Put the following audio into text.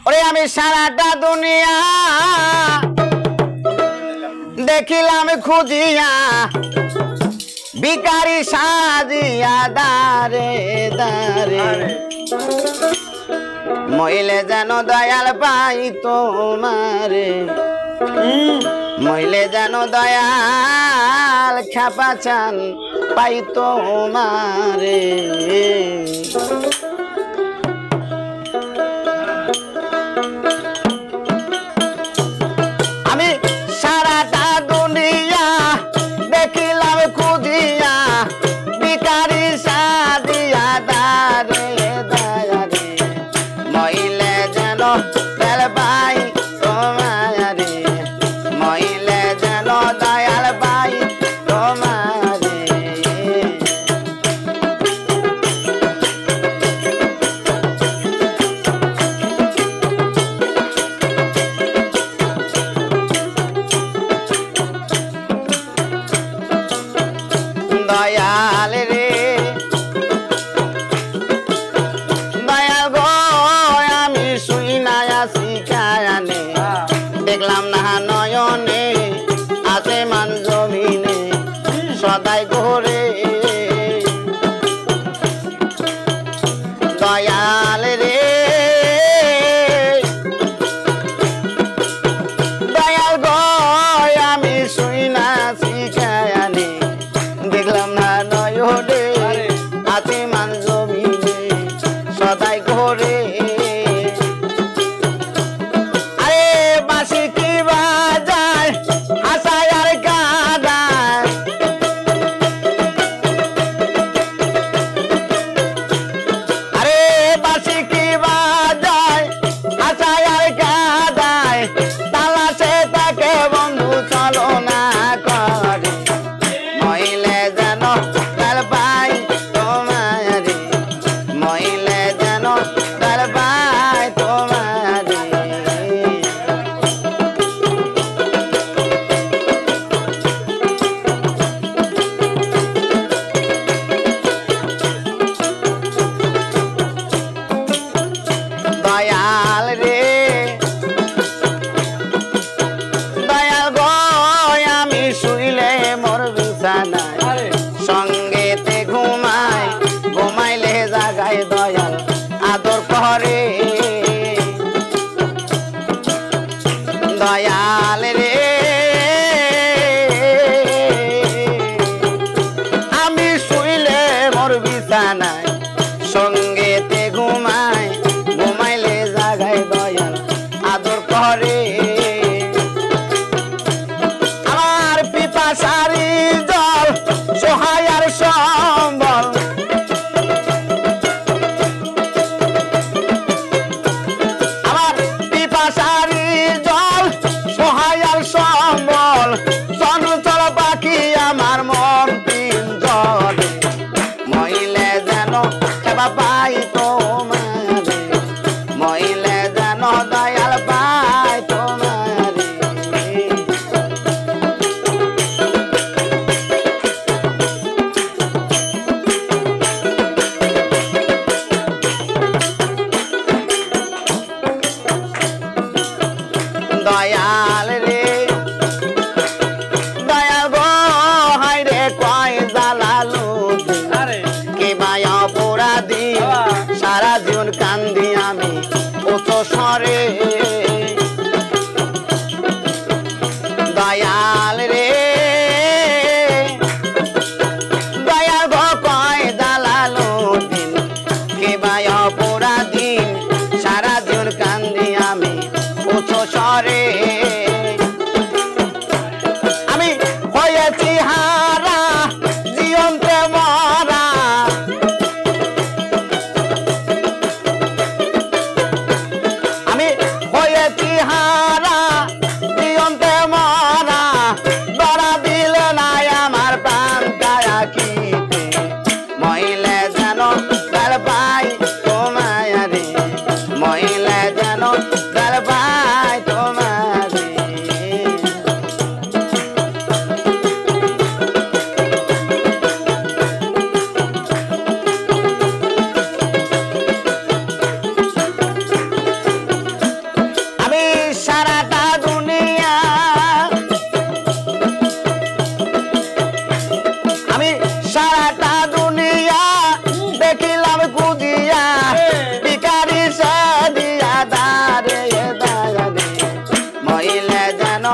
ওরে আমি সারাটা দুনিয়া দেখিলাম খুঁজিয়া ভিখারি সাজিয়া দারে দারে মইলে যেন দয়াল পাই তোমারে মইলে যেন দয়াল খেপা চান পাই তোমারে আমি সারাটা দুনিয়া দেখিলাম খুঁজিয়া ভিখারি সাজিয়া দারে দারে মইলে যেন দয়াল পাই তোমারে মইলে যেন দয়াল পাই তোমারে দয়াল রে দয়াল গো আমি শুই না আসি কায়ানে দেখলাম না নয়নে আছে মান জমিনে সদাই ঘরে দয়াল রে দয়াল গো আমি শুই না আসি কায়ানে দেখলাম না নয়নে আছে মান জমিনে সদাই ঘরে আরে বাঁশি কি বাজায় হাসায় আর কাঁদায় আরে বাঁশি কি বাজায় হাসায় আর কাঁদায় তালাশে তাকে বন্ধু চলো না করে মইলে যেন দয়াল পাই তোমারে মইলে যেন দয়াল পাই তোমারে দয়াল রে দয়াল গো আমি শুইলে মোর বিছানায় সঙ্গেতে ঘুমাই ঘুমাইলে জাগায় দয়াল আদর করে দয়াল রে আমি শুইলে মোর বিছানায় সঙ্গেতে ঘুমাই ঘুমাইলে জাগায় দয়াল আদর করে আমার পিপাসারি জল সহায় আর সম্বল আমার পিপাসারি জল সহায় আর সম্বল চঞ্চল পাখি আমার মন পিঞ্জরে মইলে যেন সেবা পাই তোমারে মইলে যেন দয়াল পাই তোমারে দয়াল রে দয়াল গো হাই রে কয় জালালু কে ভাই অপরাধী সারা জীবন কান্দি আমি উচ্চ স্বরে দয়াল রে দয়াল গো কয় জালালু কে ভাই অপরাধী সারা জীবন কান্দি আমি উচ্চ স্বরে আমি হয়েছি হারা জীবনতে মরা আমি যেন